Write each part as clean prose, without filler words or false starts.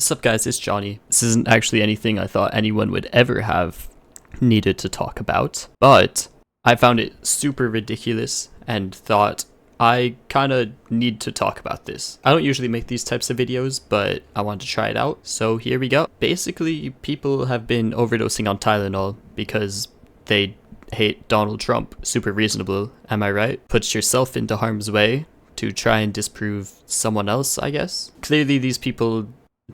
What's up, guys? It's Johnny. This isn't actually anything I thought anyone would ever have needed to talk about, but I found it super ridiculous and thought I kind of need to talk about this. I don't usually make these types of videos, but I wanted to try it out, so here we go. Basically, people have been overdosing on Tylenol because they hate Donald Trump. Super reasonable, am I right? Puts yourself into harm's way to try and disprove someone else, I guess. Clearly, these people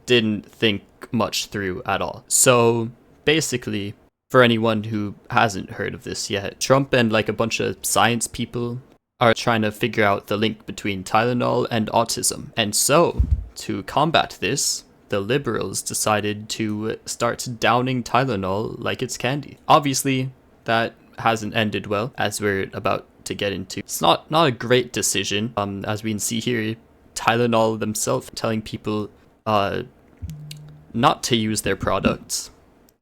didn't think much through at all. So basically, for anyone who hasn't heard of this yet, Trump and like a bunch of science people are trying to figure out the link between Tylenol and autism. And so, to combat this, the liberals decided to start downing Tylenol like it's candy. Obviously, that hasn't ended well, as we're about to get into. It's not a great decision. As we can see here, Tylenol themselves telling people not to use their products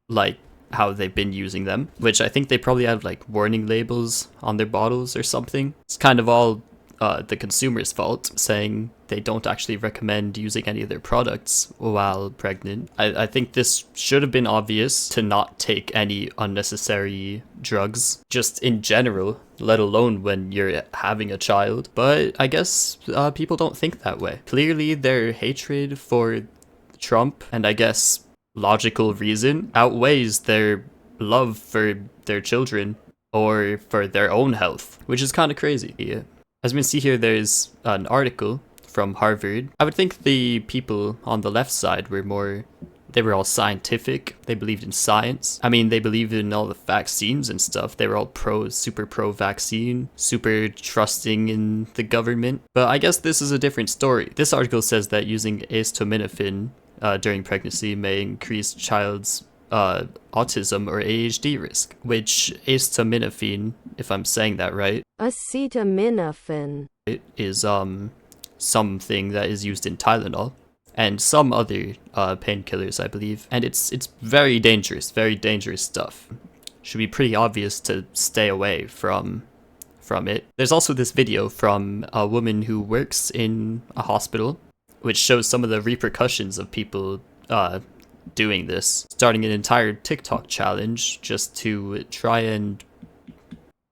like how they've been using them, which I think they probably have like warning labels on their bottles or something. It's kind of all the consumer's fault, saying they don't actually recommend using any of their products while pregnant. I think this should have been obvious to not take any unnecessary drugs, just in general, let alone when you're having a child. But I guess people don't think that way. Clearly, their hatred for Trump, and I guess logical reason, outweighs their love for their children or for their own health, which is kind of crazy. Yeah. As we can see here, there's an article from Harvard. I would think the people on the left side they were all scientific. They believed in science. I mean, they believed in all the vaccines and stuff. They were all super pro vaccine, super trusting in the government. But I guess this is a different story. This article says that using acetaminophen during pregnancy may increase child's autism or ADHD risk, which acetaminophen, if I'm saying that right, acetaminophen is something that is used in Tylenol and some other painkillers, I believe, and it's very dangerous stuff. Should be pretty obvious to stay away from it. There's also this video from a woman who works in a hospital, which shows some of the repercussions of people doing this, starting an entire TikTok challenge just to try and,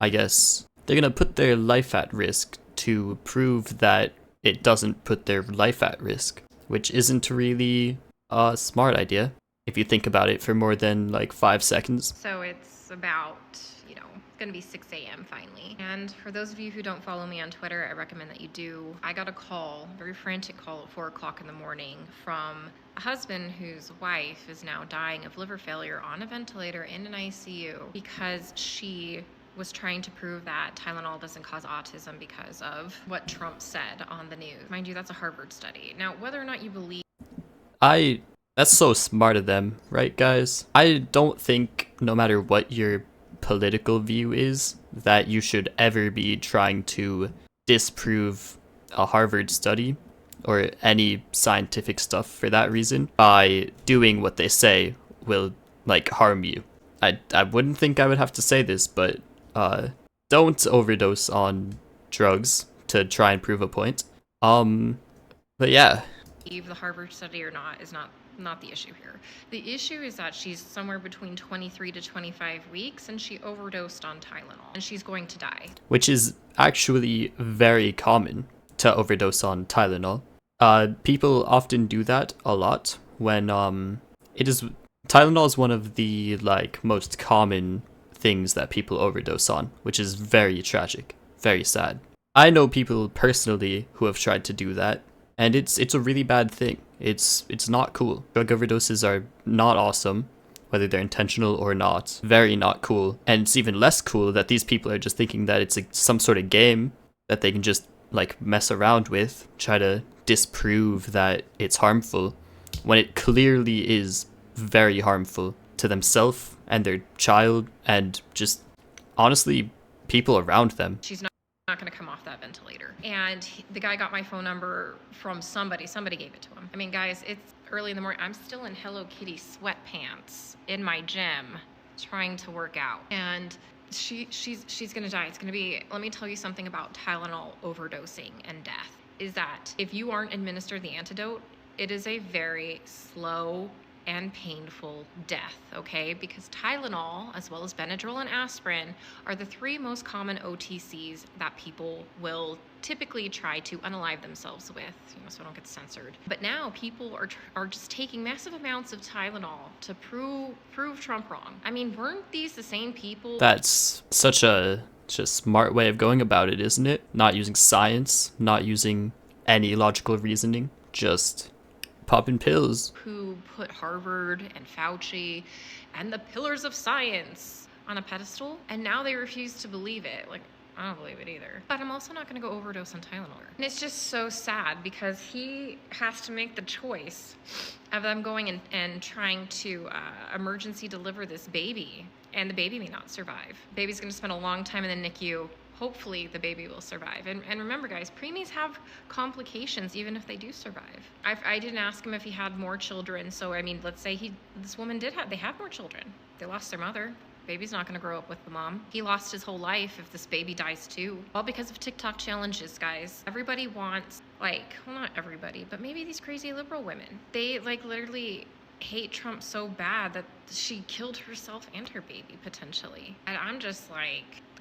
I guess, they're gonna put their life at risk to prove that it doesn't put their life at risk, which isn't really a smart idea if you think about it for more than like 5 seconds. So it's about, it's gonna be 6 a.m. finally. And for those of you who don't follow me on Twitter, I recommend that you do. I got a call, a very frantic call at 4 o'clock in the morning from a husband whose wife is now dying of liver failure on a ventilator in an ICU because she was trying to prove that Tylenol doesn't cause autism because of what Trump said on the news. Mind you, that's a Harvard study. Now, whether or not you believe... That's so smart of them, right, guys? I don't think, no matter what your political view is, that you should ever be trying to disprove a Harvard study or any scientific stuff for that reason by doing what they say will, like, harm you. I wouldn't think I would have to say this, but don't overdose on drugs to try and prove a point. But yeah. The Harvard study or not is not the issue here. The issue is that she's somewhere between 23 to 25 weeks and she overdosed on Tylenol and she's going to die. Which is actually very common, to overdose on Tylenol. People often do that a lot when Tylenol is one of the like most common things that people overdose on, which is very tragic, very sad. I know people personally who have tried to do that, and it's a really bad thing. It's not cool. Drug overdoses are not awesome, whether they're intentional or not. Very not cool. And it's even less cool that these people are just thinking that it's some sort of game that they can just like mess around with, try to disprove that it's harmful, when it clearly is very harmful to themselves and their child and just honestly people around them. She's not going to come off that ventilator. And the guy got my phone number from somebody gave it to him. I mean, guys, it's early in the morning. I'm still in Hello Kitty sweatpants in my gym trying to work out, and she's going to die. It's going to be, let me tell you something about Tylenol overdosing and death, is that if you aren't administered the antidote, it is a very slow and painful death, okay? Because Tylenol, as well as Benadryl and aspirin, are the 3 most common OTCs that people will typically try to unalive themselves with, so I don't get censored. But now people are just taking massive amounts of Tylenol to prove Trump wrong. I mean, weren't these the same people? That's such a just smart way of going about it, isn't it? Not using science, not using any logical reasoning, just popping pills. Who put Harvard and Fauci and the pillars of science on a pedestal, and now they refuse to believe it. Like, I don't believe it either. But I'm also not going to go overdose on Tylenol. And it's just so sad because he has to make the choice of them going and trying to emergency deliver this baby, and the baby may not survive. Baby's going to spend a long time in the NICU. Hopefully the baby will survive. And remember, guys, preemies have complications even if they do survive. I didn't ask him if he had more children. So, I mean, let's say this woman they have more children. They lost their mother. Baby's not going to grow up with the mom. He lost his whole life if this baby dies too. All because of TikTok challenges, guys. Everybody wants, well, not everybody, but maybe these crazy liberal women. They, literally hate Trump so bad that she killed herself and her baby, potentially. And I'm just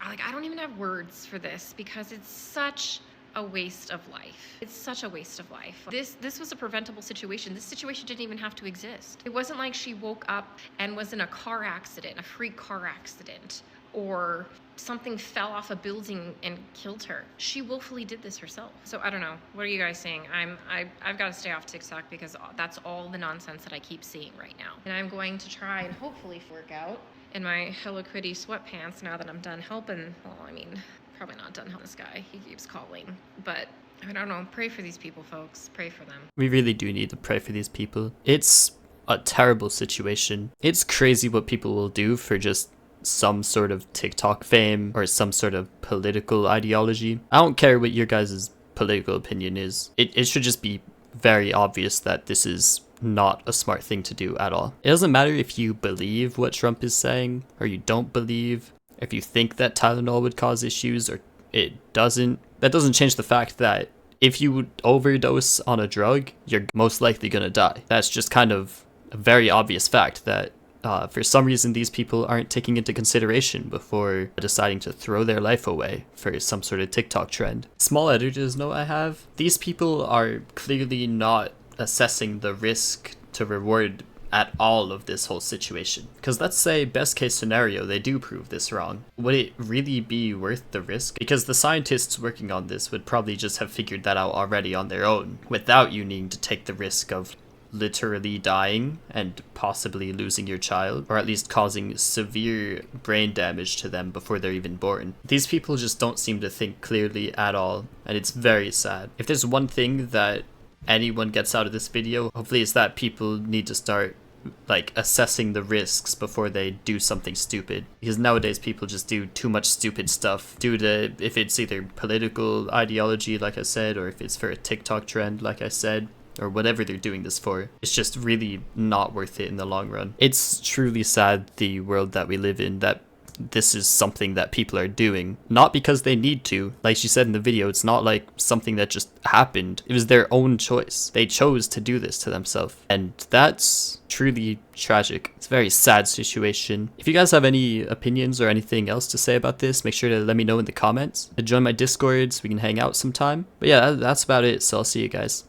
I don't even have words for this because it's such a waste of life. It's such a waste of life. This was a preventable situation. This situation didn't even have to exist. It wasn't like she woke up and was in a car accident, a freak car accident, or something fell off a building and killed her. She willfully did this herself. So I don't know. What are you guys saying? I've got to stay off TikTok because that's all the nonsense that I keep seeing right now. And I'm going to try and hopefully work out in my Hello Kitty sweatpants now that I'm done helping. Well, I mean, probably not done helping this guy. He keeps calling. But I don't know. Pray for these people, folks. Pray for them. We really do need to pray for these people. It's a terrible situation. It's crazy what people will do for just some sort of TikTok fame or some sort of political ideology. I don't care what your guys' political opinion is. It should just be very obvious that this is not a smart thing to do at all. It doesn't matter if you believe what Trump is saying or you don't believe, if you think that Tylenol would cause issues or it doesn't. That doesn't change the fact that if you would overdose on a drug, you're most likely gonna die. That's just kind of a very obvious fact that for some reason these people aren't taking into consideration before deciding to throw their life away for some sort of TikTok trend. Small editor's note I have, these people are clearly not assessing the risk to reward at all of this whole situation. Because let's say best case scenario, they do prove this wrong. Would it really be worth the risk? Because the scientists working on this would probably just have figured that out already on their own without you needing to take the risk of literally dying and possibly losing your child, or at least causing severe brain damage to them before they're even born. These people just don't seem to think clearly at all, and it's very sad. If there's one thing that anyone gets out of this video, hopefully it's that people need to start assessing the risks before they do something stupid, because nowadays people just do too much stupid stuff due to, if it's either political ideology like I said, or if it's for a TikTok trend like I said, or whatever they're doing this for. It's just really not worth it in the long run. It's truly sad, the world that we live in, that this is something that people are doing, not because they need to. Like she said in the video, it's not like something that just happened. It was their own choice. They chose to do this to themselves, and that's truly tragic. It's a very sad situation. If you guys have any opinions or anything else to say about this, make sure to let me know in the comments. Join my Discord so we can hang out sometime. But yeah, that's about it, so I'll see you guys.